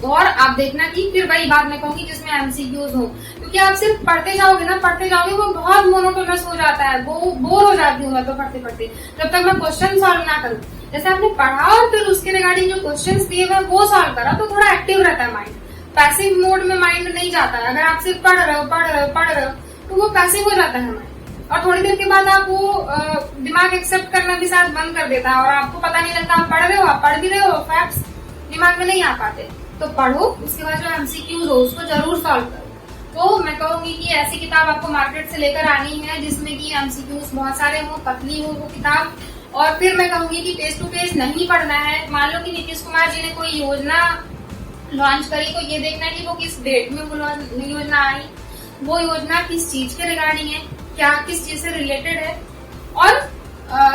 और आप देखना कि फिर वही बात मैं कहूंगी जिसमें एमसीक्यूज हो, क्योंकि आप सिर्फ पढ़ते जाओगे ना, पढ़ते जाओगे, वो बहुत मोनोटोनस हो जाता है, वो बोर हो जाती हूँ मैं तो पढ़ते पढ़ते, जब तक मैं क्वेश्चन सॉल्व ना करूँ। जैसे आपने पढ़ा और फिर उसके रिगार्डिंग जो क्वेश्चन दिए हुए वो सॉल्व करा, तो थोड़ा एक्टिव रहता है माइंड, पैसिव मोड में माइंड नहीं जाता है। अगर आप सिर्फ पढ़ रहे हो तो वो पैसिव हो जाता है हमारा, और थोड़ी देर के बाद आप वो दिमाग एक्सेप्ट करना भी शायद बंद कर देता है और आपको पता नहीं लगता आप पढ़ रहे हो, आप पढ़ भी रहे हो, फैक्ट्स दिमाग में नहीं आ पाते। तो पढ़ो, उसके बाद जो एमसीक्यूज हो उसको जरूर सॉल्व करो। तो मैं कहूंगी कि ऐसी किताब आपको मार्केट से लेकर आनी है जिसमें कि एमसीक्यूज बहुत सारे हो, पतली हो वो किताब। और फिर मैं कहूंगी कि पेज टू पेज नहीं पढ़ना है। मान लो कि नीतीश कुमार जी ने कोई योजना लॉन्च करी, तो ये देखना है कि वो किस डेट में वो योजना आई, वो योजना किस चीज के रिगार्डिंग है, क्या किस चीज से रिलेटेड है, और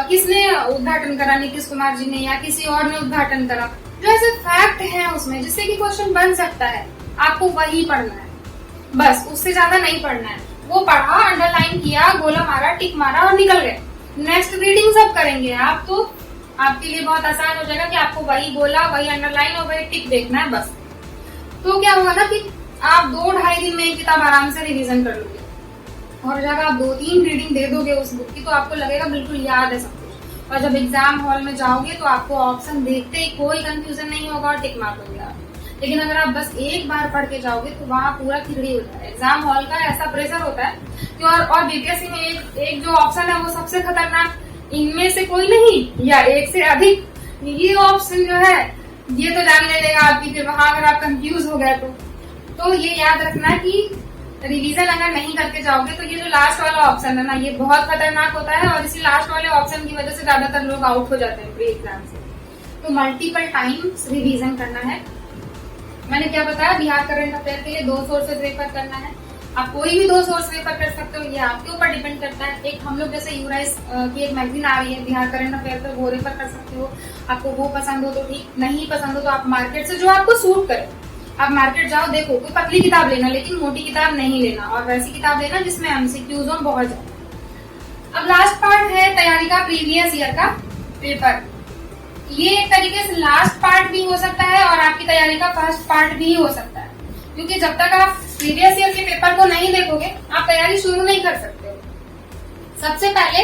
किसने उद्घाटन करा, नीतीश कुमार जी ने या किसी और ने उद्घाटन करा। जो ऐसे फैक्ट है उसमें जिससे कि क्वेश्चन बन सकता है, आपको वही पढ़ना है, बस उससे ज्यादा नहीं पढ़ना है। वो पढ़ा, अंडरलाइन किया, गोला मारा, टिक मारा और निकल गए। नेक्स्ट रीडिंग सब करेंगे आप, तो आपके लिए बहुत आसान हो जाएगा कि आपको वही गोला, वही अंडरलाइन और वही टिक देखना है बस। तो क्या हुआ ना कि आप 2-2.5 दिन में एक किताब आराम से रिवीजन कर लोगे, और जब आप 2-3 रीडिंग दे दोगे उस बुक की तो आपको लगेगा बिल्कुल याद है सब कुछ। और जब एग्जाम हॉल में जाओगे तो आपको ऑप्शन देखते ही कोई कंफ्यूजन नहीं होगा और टिक मार दोगे आप। लेकिन अगर आप बस एक बार पढ़ के जाओगे तो वहाँ पूरा खिचड़ी हो जाता है। एग्जाम हॉल का ऐसा प्रेशर होता है कि और बीपीएससी में एक जो ऑप्शन है वो सबसे खतरनाक, इनमें से कोई नहीं या एक से अधिक, ये ऑप्शन जो है ये तो जान ले लेगा आपकी। फिर वहां अगर आप कंफ्यूज हो गए तो ये याद रखना कि रिवीजन अगर नहीं करके जाओगे तो ये जो लास्ट वाला ऑप्शन है ना, ये बहुत खतरनाक होता है, और इसी लास्ट वाले ऑप्शन की वजह से ज्यादातर लोग आउट हो जाते हैं प्री एग्जाम से। तो मल्टीपल टाइम्स रिवीजन करना है। मैंने क्या बताया, बिहार करंट अफेयर के लिए 2 सोर्सेज रेफर करना है। आप कोई भी 2 सोर्स रेफर कर सकते हो, ये आपके ऊपर डिपेंड करता है। एक हम लोग जैसे यूराइस की एक मैगजीन आ रही है बिहार करंट अफेयर पर, वो रेफर कर सकते हो। आपको वो पसंद हो तो ठीक, नहीं पसंद हो तो आप मार्केट से जो आपको सूट करे आप मार्केट जाओ, देखो कोई पतली किताब लेना, लेकिन मोटी किताब नहीं लेना, और वैसी किताब लेना जिसमें एमसीक्यूज हो बहुत ज्यादा। अब लास्ट पार्ट है तैयारी का प्रीवियस ईयर का पेपर। ये एक तरीके से लास्ट पार्ट भी हो सकता है और आपकी तैयारी का फर्स्ट पार्ट भी हो सकता है, क्योंकि जब तक आप प्रीवियस ईयर के पेपर को नहीं देखोगे आप तैयारी शुरू नहीं कर सकते हो। सबसे पहले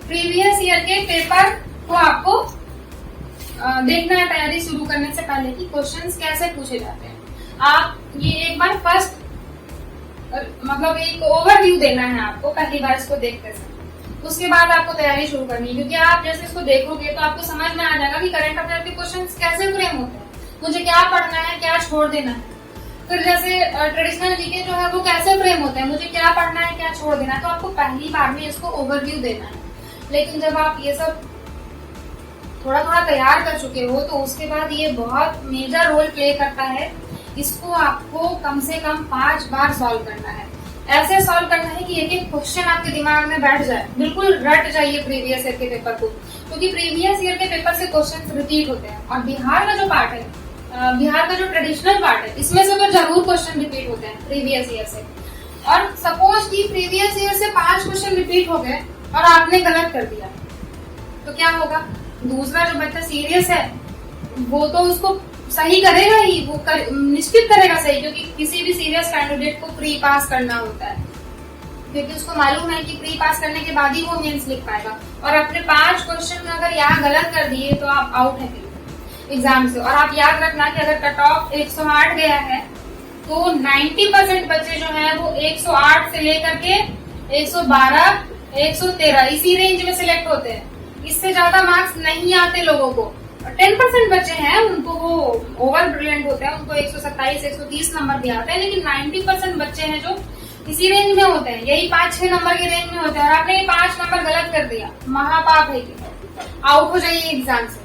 प्रीवियस ईयर के पेपर को आपको देखना है तैयारी शुरू करने से पहले कि क्वेश्चंस कैसे पूछे जाते हैं। आप ये एक बार फर्स्ट मतलब एक ओवरव्यू देना है आपको पहली बार इसको देखते समय। उसके बाद आपको तैयारी शुरू करनी है, क्योंकि आप जैसे इसको देखोगे तो आपको समझ में आ जाएगा कि करंट अफेयर के क्वेश्चंस कैसे फ्रेम होते हैं, मुझे क्या पढ़ना है, क्या छोड़ देना है। फिर जैसे ट्रेडिशनल जीके जो है वो कैसे फ्रेम होते हैं, मुझे क्या पढ़ना है, क्या छोड़ देना है। तो आपको पहली बार में इसको ओवरव्यू देना है। लेकिन जब आप ये सब थोड़ा थोड़ा तैयार कर चुके हो तो उसके बाद ये बहुत मेजर रोल प्ले करता है। इसको आपको कम से कम 5 बार सॉल्व करना है। ऐसे सॉल्व करना है कि एक एक क्वेश्चन आपके दिमाग में बैठ जाए, बिल्कुल रट जाइए प्रीवियस ईयर के पेपर को, क्योंकि प्रीवियस ईयर के पेपर से क्वेश्चन रिपीट होते हैं। और बिहार का जो पार्ट है, बिहार का जो ट्रेडिशनल पार्ट है, इसमें से तो जरूर क्वेश्चन रिपीट होते हैं प्रीवियस ईयर से। और सपोज कि प्रीवियस ईयर से 5 क्वेश्चन रिपीट हो गए और आपने गलत कर दिया तो क्या होगा? दूसरा जो बच्चा सीरियस है वो तो उसको सही करेगा ही, वो निश्चित करेगा सही, क्योंकि किसी भी सीरियस कैंडिडेट को प्री पास करना होता है, क्योंकि उसको मालूम है कि प्री पास करने के बाद ही वो मेंस लिख पाएगा। और अपने 5 क्वेश्चन अगर यहाँ गलत कर दिए तो आप आउट है एग्जाम से। और आप याद रखना कि अगर कट ऑफ 108 गया है तो 90% बच्चे जो है वो 108 से लेकर के 112, 113 इसी रेंज में सिलेक्ट होते हैं। इससे ज्यादा मार्क्स नहीं आते लोगों को। 10% बच्चे हैं उनको वो ओवर ब्रिलियंट होते हैं, उनको 127, 130 नंबर भी आते हैं। लेकिन 90% बच्चे हैं जो इसी रेंज में होते हैं, यही 5-6 नंबर के रेंज में होते हैं। और आपने 5 नंबर गलत कर दिया, महापाप है कि आउट हो जाइए एग्जाम से।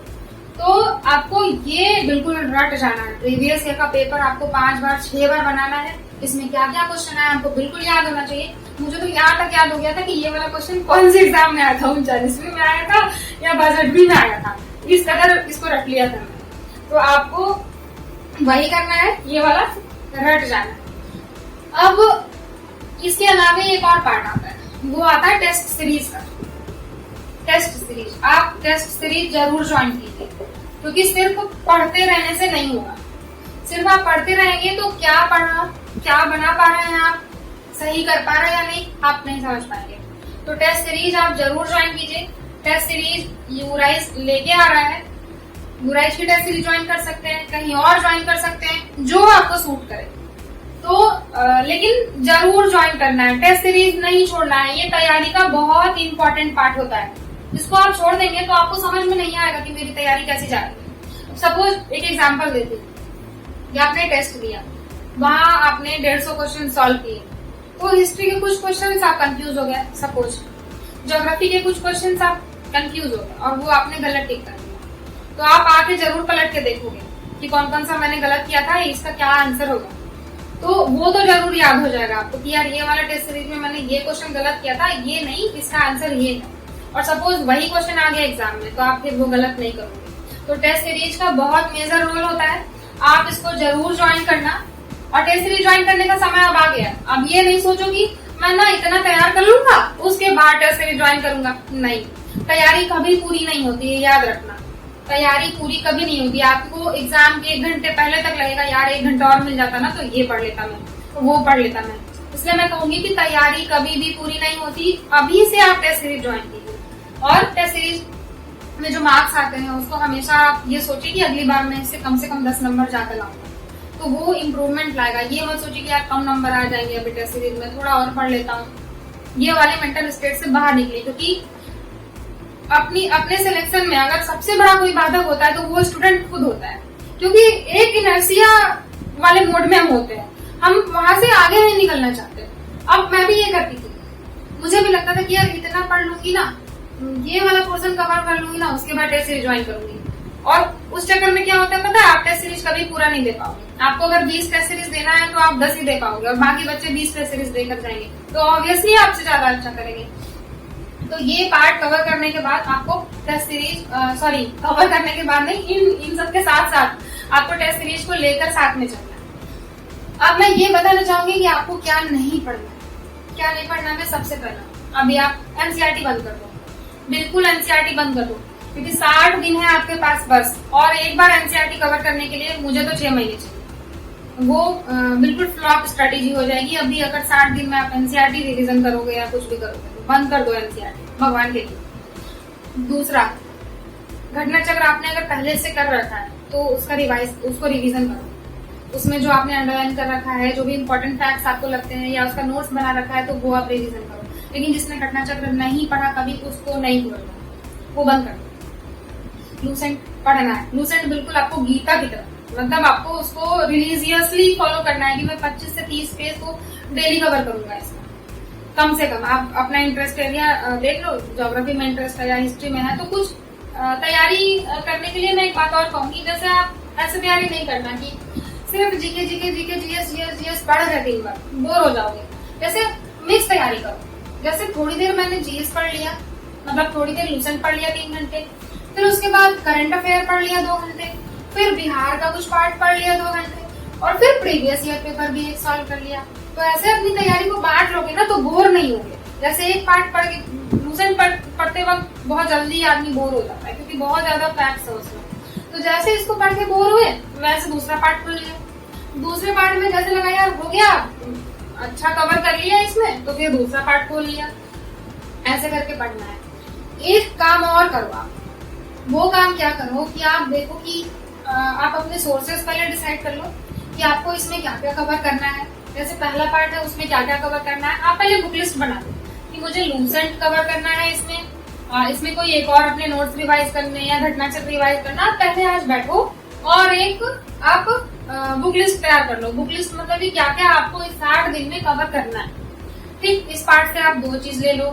तो आपको ये बिल्कुल रट जाना है। प्रीवियस ईयर का पेपर आपको 5 बार 6 बार बनाना है। इसमें क्या क्या क्वेश्चन आया आपको बिल्कुल याद होना चाहिए। मुझे तो यहाँ तक याद हो गया था कि ये वाला क्वेश्चन कौन से एग्जाम में आया था, 39वीं में आया था या 62वीं में आया था, इस कदर इसको रख लिया था मैंने। तो आपको वही करना है, ये वाला रट जाना है। अब इसके अलावा एक और पार्ट आता है, वो आता है टेस्ट सीरीज का। टेस्ट सीरीज, आप टेस्ट सीरीज जरूर ज्वाइन कीजिए, क्योंकि सिर्फ पढ़ते रहने से नहीं होगा। सिर्फ आप पढ़ते रहेंगे तो क्या पढ़ा, क्या बना पा रहे हैं आप, सही कर पा रहे हैं या नहीं, आप नहीं समझ पाएंगे। तो टेस्ट सीरीज आप जरूर ज्वाइन कीजिए। टेस्ट सीरीज यूराइस लेके आ रहा है, यूराइस की टेस्ट सीरीज ज्वाइन कर सकते हैं, कहीं और ज्वाइन कर सकते हैं, जो आपको सूट करे। तो तो लेकिन जरूर ज्वाइन करना है, टेस्ट सीरीज नहीं छोड़ना है। ये तैयारी का बहुत इंपॉर्टेंट पार्ट होता है। इसको आप छोड़ देंगे तो आपको समझ में नहीं आएगा कि मेरी तैयारी कैसी जा रही है। सपोज एक एग्जांपल देते हैं कि आपने टेस्ट दिया, वहां आपने 150 क्वेश्चन सॉल्व किए, तो हिस्ट्री के कुछ क्वेश्चन आप कंफ्यूज हो गए, सपोज ज्योग्राफी के कुछ क्वेश्चन आप कंफ्यूज हो गए और वो आपने गलत टिक कर दिया, तो आप आके जरूर पलट के देखोगे कि कौन कौन सा मैंने गलत किया था, इसका क्या आंसर होगा। तो वो तो जरूर याद हो जाएगा आपको कि यार ये वाला टेस्ट सीरीज में मैंने ये क्वेश्चन गलत किया था, ये नहीं, इसका आंसर ये है। और सपोज वही क्वेश्चन आ गया एग्जाम में तो आप फिर वो गलत नहीं करोगे। तो टेस्ट सीरीज का बहुत मेजर रोल होता है, आप इसको जरूर ज्वाइन करना। और टेस्ट सीरीज ज्वाइन करने का समय अब आ गया। अब ये नहीं सोचो कि मैं ना इतना तैयार कर लूंगा उसके बाद टेस्ट सीरीज ज्वाइन करूंगा, नहीं। तैयारी कभी पूरी नहीं होती है, याद रखना। तैयारी पूरी कभी नहीं होती। आपको एग्जाम के 1 घंटे पहले तक लगेगा यार 1 घंटा और मिल जाता ना तो ये पढ़ लेता मैं, तो वो पढ़ लेता मैं। इसलिए मैं कहूंगी कि तैयारी कभी भी पूरी नहीं होती। अभी से आप टेस्ट सीरीज ज्वाइन कीजिए। और टेस्ट सीरीज में जो मार्क्स आते हैं उसको हमेशा आप ये सोचिए कि अगली बार मैं इससे कम 10 नंबर जाकर लाऊंगा, तो वो इम्प्रूवमेंट लाएगा। ये मत सोचिए कि यार कम नंबर आ जाएंगे अभी टेस्ट सीरीज में, थोड़ा और पढ़ लेता हूँ। ये वाले मेंटल स्टेट से बाहर निकले, क्योंकि अपने सिलेक्शन में अगर सबसे बड़ा कोई बाधक होता है तो वो स्टूडेंट खुद होता है, क्योंकि एक इनर्सिया वाले मोड में हम होते हैं, हम वहां से आगे नहीं निकलना चाहते। अब मैं भी ये करती थी, मुझे भी लगता था कि यार इतना पढ़ लूंगी ना, ये वाला पोर्शन कवर कर लूंगी ना, उसके बाद टेस्ट सीरीज ज्वाइन करूंगी। और उस चक्कर में क्या होता है पता है, आप टेस्ट सीरीज कभी पूरा नहीं दे पाओगे। आपको अगर 20 टेस्ट सीरीज देना है तो आप 10 ही दे पाओगे और बाकी बच्चे 20 टेस्ट सीरीज देकर जाएंगे, तो ऑब्वियसली आपसे ज्यादा अच्छा करेंगे। तो ये पार्ट कवर करने के बाद आपको टेस्ट सीरीज कवर करने के बाद नहीं, इन सब के साथ साथ आपको टेस्ट सीरीज को लेकर साथ में चलना है। अब मैं ये बताना चाहूंगी कि आपको क्या नहीं पढ़ना है। क्या नहीं पढ़ना है, सबसे पहला अभी आप एनसीईआरटी बंद कर दो, बिल्कुल एनसीईआरटी बंद कर दो, क्योंकि 60 दिन है आपके पास बस। और एक बार एनसीईआरटी कवर करने के लिए मुझे तो 6 महीने चाहिए, वो बिल्कुल फ्लॉप स्ट्रेटेजी हो जाएगी। अभी अगर 60 दिन में आप एनसीईआरटी रिवीजन करोगे या कुछ भी करोगे तो बंद कर दो एनसीईआरटी, भगवान के लिए। दूसरा, घटना चक्र आपने अगर पहले से कर रखा है तो उसको रिवीजन करो। उसमें जो आपने अंडरलाइन कर रखा है, जो भी इंपॉर्टेंट फैक्ट्स आपको लगते हैं या उसका नोट्स बना रखा है तो वो आप रिवीजन करो। लेकिन जिसने घटना चक्र नहीं पढ़ा कभी, उसको नहीं खोलना, वो बंद कर दो। लूसेंट पढ़ना है, लूसेंट बिल्कुल आपको गीता की तरह, मतलब आपको उसको रिलीजियसली फॉलो करना है कि मैं 25 से 30 पेज को डेली कवर करूंगा। इसमें कम से कम आप अपना इंटरेस्ट एरिया देख लो, ज्योग्राफी में इंटरेस्ट है या हिस्ट्री में है तो कुछ तैयारी करने के लिए मैं एक बात और कहूंगी, जैसे आप ऐसे तैयारी नहीं करना कि सिर्फ जीके जीएस पढ़ रहे 3 बार, बोर हो जाओगे। जैसे मिक्स तैयारी करो, जैसे थोड़ी देर मैंने जीएस पढ़ लिया, मतलब थोड़ी देर लूसेंट पढ़ लिया 3 घंटे, फिर उसके बाद करंट अफेयर पढ़ लिया 2 घंटे, फिर बिहार का कुछ पार्ट पढ़ लिया 2 घंटे, और फिर प्रीवियस ईयर पेपर भी एक सॉल्व कर लिया। तो ऐसे अपनी तैयारी को बांट लोगे ना तो बोर नहीं होगे। जैसे एक पार्ट पढ़ के लूसेंट पढ़ते वक्त बहुत जल्दी आदमी बोर हो जाता है, क्योंकि बहुत ज्यादा फैक्ट्स है उसमें। तो जैसे इसको पढ़ के बोर हुए वैसे दूसरा पार्ट पढ़ लिया, दूसरे पार्ट में जैसे लगा यार हो गया, अच्छा कवर कर लिया इसमें, तो फिर दूसरा पार्ट खोल लिया। ऐसे करके पढ़ना है। एक काम और करो आप, वो काम क्या करो कि आप देखो कि आप अपने सोर्सेस पहले डिसाइड कर लो कि आपको इसमें क्या क्या कवर करना है। जैसे पहला पार्ट है उसमें क्या क्या कवर करना है, आप पहले बुक लिस्ट बना दो कि मुझे लूसेंट कवर करना है, इसमें कोई एक और अपने नोट्स रिवाइज करने या घटना चक्र रिवाइज करना। आप पहले आज बैठो और एक आप बुक लिस्ट तैयार कर लो। बुक लिस्ट मतलब क्या क्या आपको इस 60 दिन में कवर करना है। ठीक, इस पार्ट से आप 2 चीज ले लो।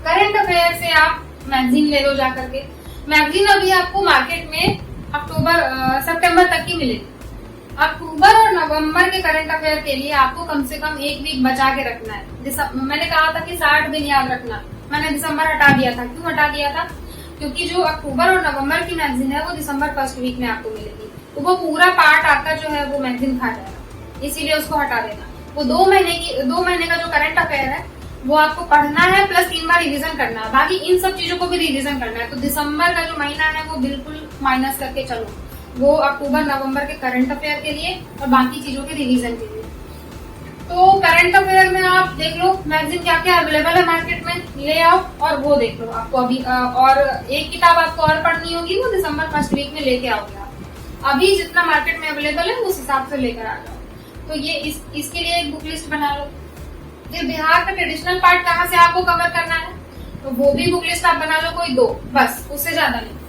करंट अफेयर से आप मैगजीन ले लो जाकर के। मैगजीन अभी आपको मार्केट में सितंबर तक की मिलेगी। अक्टूबर और नवंबर के करंट अफेयर के लिए आपको कम से कम 1 वीक बचा के रखना है। मैंने कहा था कि 60 दिन याद रखना, मैंने दिसंबर हटा दिया था। क्यों हटा दिया था? क्योंकि जो अक्टूबर और नवंबर की मैगजीन है वो दिसंबर फर्स्ट वीक में आपको मिलेगी, तो वो पूरा पार्ट आपका जो है वो मैगजीन खा जाएगा, इसीलिए उसको हटा देना। वो 2 महीने का जो करंट अफेयर है वो आपको पढ़ना है, प्लस 3 बार रिवीजन करना है। बाकी इन सब चीजों को भी रिवीजन करना है। तो दिसंबर का जो महीना है वो बिल्कुल माइनस करके चलो, वो अक्टूबर नवंबर के करंट अफेयर के लिए और बाकी चीजों के रिवीजन के लिए। तो करंट अफेयर में आप देख लो मैगजीन क्या क्या अवेलेबल है मार्केट में, ले आओ और वो देख लो। आपको अभी और एक किताब आपको और पढ़नी होगी, वो दिसंबर फर्स्ट वीक में लेके आओगे आप। अभी जितना मार्केट में अवेलेबल है उस हिसाब से लेकर आ जाओ। तो ये इसके लिए एक बुक लिस्ट बना लो। फिर बिहार का ट्रेडिशनल पार्ट कहाँ से आपको कवर करना है, तो वो भी बुक लिस्ट आप बना लो, कोई 2 बस, उससे ज्यादा नहीं।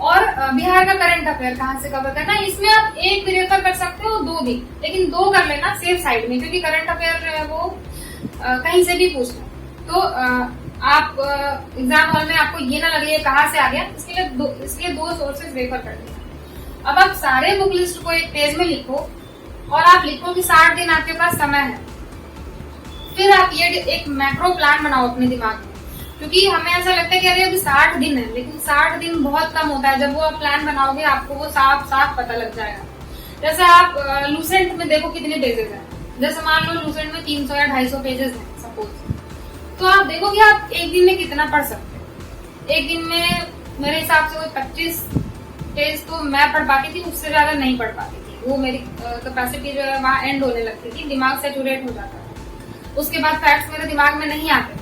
और बिहार का करंट अफेयर कहाँ से कवर करना है, इसमें आप 1 वीडियो तक कर सकते हो, 2 भी, लेकिन 2 कर लेना सेफ साइड में, क्योंकि करंट अफेयर जो है वो कहीं से भी पूछ लो तो आप एग्जाम हॉल में आपको ये ना लगे कहाँ से आ गया, इसलिए 2 सोर्सेज रेफर कर देना। अब आप सारे बुक लिस्ट को एक पेज में लिखो और आप लिखो कि 60 दिन आपके पास समय है। फिर आप ये एक मैक्रो प्लान बनाओ अपने दिमाग में, क्योंकि हमें ऐसा लगता है कि अरे अभी 60 दिन है, लेकिन 60 दिन बहुत कम होता है। जब वो आप प्लान बनाओगे आपको वो साफ साफ पता लग जाएगा। जैसे आप लूसेंट में देखो कितने पेजेस हैं, जैसे मान लो लूसेंट में 300 या 250 पेजेस हैं सपोज, तो आप देखो कि आप एक दिन में कितना पढ़ सकते हो। एक दिन में मेरे हिसाब से कोई 25 पेज तो मैं पढ़ पाती थी, उससे ज्यादा नहीं पढ़ पाती थी। वो मेरी कैपेसिटी जो है वहां एंड होने लगती थी, दिमाग सेचुरेट हो जाता था, उसके बाद फैक्ट्स मेरे दिमाग में नहीं आते।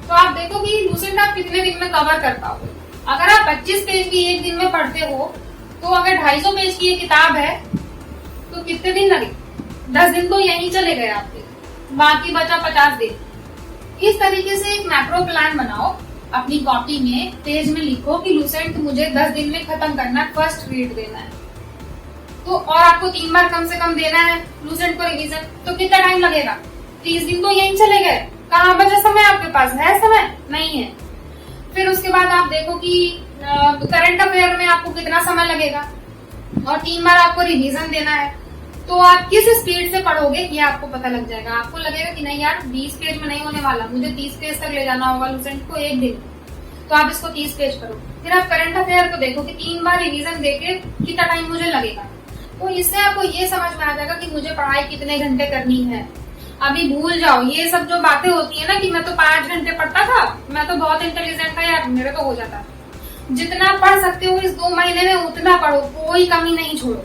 तो आप देखो कि लूसेंट आप कितने दिन में कवर कर पाओगे। अगर आप 25 पेज भी एक दिन में पढ़ते हो, तो अगर 250 पेज की ये किताब है तो कितने दिन लगे, 10 दिन तो यहीं चले गए आपके, बाकी बचा 50 दिन। इस तरीके से एक मैक्रो प्लान बनाओ, अपनी कॉपी में पेज में लिखो कि लूसेंट मुझे 10 दिन में खत्म करना है, फर्स्ट रीड देना है। तो और आपको 3 बार कम से कम देना है लूसेंट को रिवीजन, तो कितना टाइम लगेगा, 30 दिन तो यहीं चले गए। कहाँ बचा समय, आपके पास है समय नहीं है। फिर उसके बाद आप देखो कि करंट अफेयर में आपको कितना समय लगेगा और 3 बार आपको रिवीजन देना है, तो आप किस स्पीड से पढ़ोगे ये आपको पता लग जाएगा। आपको लगेगा कि नहीं यार 20 पेज में नहीं होने वाला, मुझे 30 पेज तक ले जाना होगा लूसेंट को एक दिन, तो आप इसको 30 पेज करो। फिर आप करंट अफेयर को देखो कि 3 बार रिवीजन देके कितना टाइम मुझे लगेगा, तो इससे आपको ये समझ में आ जाएगा कि मुझे पढ़ाई कितने घंटे करनी है। अभी भूल जाओ ये सब जो बातें होती है ना कि मैं तो 5 घंटे पढ़ता था, मैं तो बहुत इंटेलिजेंट था यार, मेरे तो हो जाता। जितना पढ़ सकते हो इस 2 महीने में उतना पढ़ो, कोई कमी नहीं छोड़ो,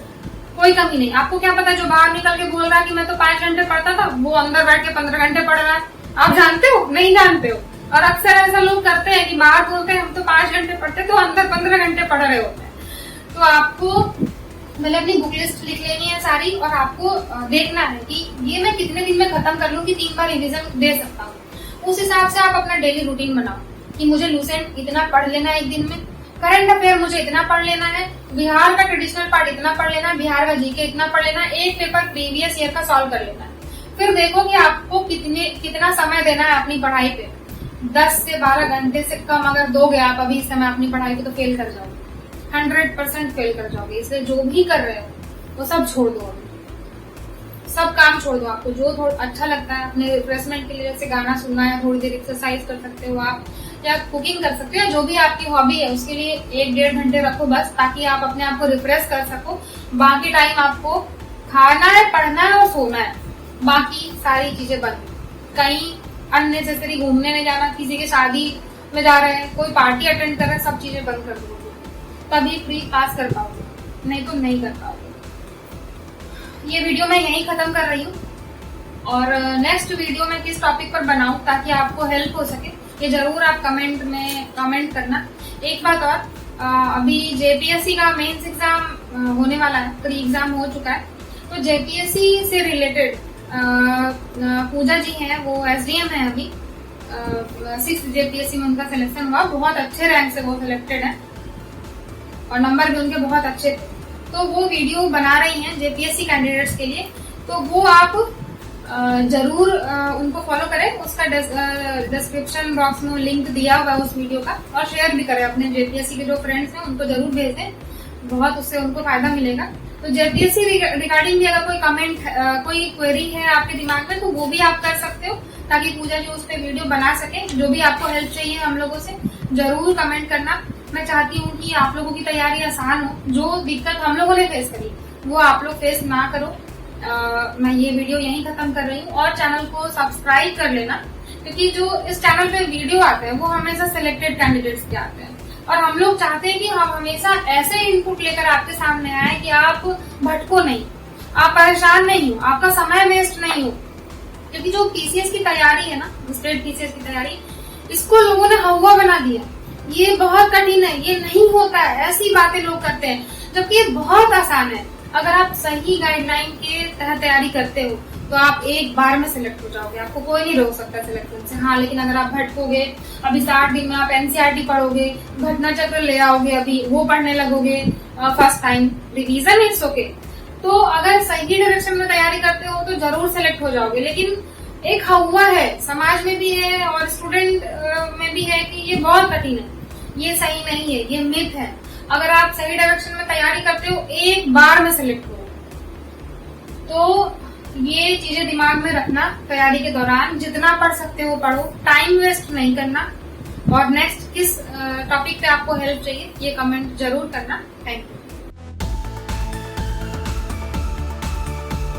कोई कमी नहीं। आपको क्या पता जो बाहर निकल के बोल रहा है कि मैं तो 5 घंटे पढ़ता था, वो अंदर बैठ के 15 घंटे पढ़ रहा है। आप जानते हो, नहीं जानते हो। और अक्सर ऐसा लोग करते हैं कि बाहर बोलते हैं हम तो 5 घंटे पढ़ते, तो अंदर 15 घंटे पढ़ रहे होते हैं। तो आपको मतलब अपनी बुक लिस्ट लिख लेनी है सारी, और आपको देखना है कि ये मैं कितने दिन में खत्म कर लूं कि 3 बार रिवीजन दे सकता हूँ। उस हिसाब से आप अपना डेली रूटीन बनाओ कि मुझे लूसेंट इतना पढ़ लेना है एक दिन में, करंट अफेयर मुझे इतना पढ़ लेना है, बिहार का ट्रेडिशनल पार्ट इतना पढ़ लेना है, बिहार का जीके इतना पढ़ लेना है, एक पेपर प्रीवियस ईयर का सॉल्व कर लेना है। फिर देखो कि आपको कितना समय देना है अपनी पढ़ाई पे। 10 से 12 घंटे से कम अगर दोगे आप अभी इस समय अपनी पढ़ाई पे, तो फेल कर जाओगे, 100% फेल कर जाओगे। इसलिए जो भी कर रहे हो वो सब छोड़ दो, सब काम छोड़ दो। आपको जो थोड़ा अच्छा लगता है अपने रिफ्रेशमेंट के लिए, जैसे गाना सुनना है, थोड़ी देर एक्सरसाइज कर सकते हो आप, या कुकिंग कर सकते हो, जो भी आपकी हॉबी है उसके लिए 1-1.5 घंटे रखो बस, ताकि आप अपने आप को रिफ्रेश कर सको। बाकी टाइम आपको खाना है, पढ़ना है और सोना है, बाकी सारी चीजें बंद। कहीं अननेसेसरी घूमने नहीं जाना, किसी की शादी में जा रहे हैं, कोई पार्टी अटेंड कर रहे हैं, सब चीजें बंद कर दो, तभी प्री पास कर पाओगे, नहीं तो नहीं कर पाओगे। ये वीडियो मैं यहीं खत्म कर रही हूँ, और नेक्स्ट वीडियो में किस टॉपिक पर बनाऊं ताकि आपको हेल्प हो सके, ये जरूर आप कमेंट में कमेंट करना। एक बात और, अभी जेपीएससी का मेंस एग्जाम होने वाला है, प्री एग्जाम हो चुका है, तो जेपीएससी से रिलेटेड पूजा जी हैं, वो एसडीएम है अभी, 6th जेपीएससी में उनका सिलेक्शन हुआ, बहुत अच्छे रैंक से वो सिलेक्टेड है और नंबर भी उनके बहुत अच्छे थे। तो वो वीडियो बना रही हैं जेपीएससी कैंडिडेट्स के लिए, तो वो आप जरूर उनको फॉलो करें। उसका डिस्क्रिप्शन बॉक्स में लिंक दिया हुआ है उस वीडियो का, और शेयर भी करें अपने जेपीएससी के जो फ्रेंड्स हैं उनको जरूर भेज दें, बहुत उससे उनको फायदा मिलेगा। तो जेपीएससी रिगार्डिंग भी अगर कोई कमेंट, कोई क्वेरी है आपके दिमाग में, तो वो भी आप कर सकते हो, ताकि पूजा जी उस पर वीडियो बना सके। जो भी आपको हेल्प चाहिए हम लोगों से जरूर कमेंट करना। मैं चाहती हूँ कि आप लोगों की तैयारी आसान हो, जो दिक्कत हम लोगों ने फेस करी वो आप लोग फेस ना करो। मैं ये वीडियो यहीं खत्म कर रही हूँ, और चैनल को सब्सक्राइब कर लेना, क्योंकि जो इस चैनल पे वीडियो आते हैं वो हमेशा सिलेक्टेड कैंडिडेट्स के आते हैं, और हम लोग चाहते हैं कि हम हमेशा ऐसे इनपुट लेकर आपके सामने आए कि आप भटको नहीं, आप परेशान नहीं हो, आपका समय वेस्ट नहीं हो। क्योंकि जो पीसीएस की तैयारी है ना, स्टेट पीसीएस की तैयारी, इसको लोगों ने हवा बना दिया, ये बहुत कठिन है, ये नहीं होता है, ऐसी बातें लोग करते हैं, जबकि ये बहुत आसान है। अगर आप सही गाइडलाइन के तहत तैयारी करते हो तो आप एक बार में सिलेक्ट हो जाओगे, आपको कोई नहीं रोक सकता सिलेक्शन से। हाँ, लेकिन अगर आप भटकोगे, अभी 60 दिन में आप एनसीईआरटी पढ़ोगे, घटना चक्र ले आओगे, अभी वो पढ़ने लगोगे first time, revision it's okay. तो अगर सही डायरेक्शन में तैयारी करते हो तो जरूर सिलेक्ट हो जाओगे। लेकिन एक हवा है, समाज में भी है और स्टूडेंट में भी है कि ये बहुत कठिन है, ये सही नहीं है, ये मिथ है। अगर आप सही डायरेक्शन में तैयारी करते हो एक बार में सिलेक्ट हो। तो ये चीजें दिमाग में रखना, तैयारी के दौरान जितना पढ़ सकते हो पढ़ो, टाइम वेस्ट नहीं करना। और नेक्स्ट किस टॉपिक पे आपको हेल्प चाहिए ये कमेंट जरूर करना। Thank you.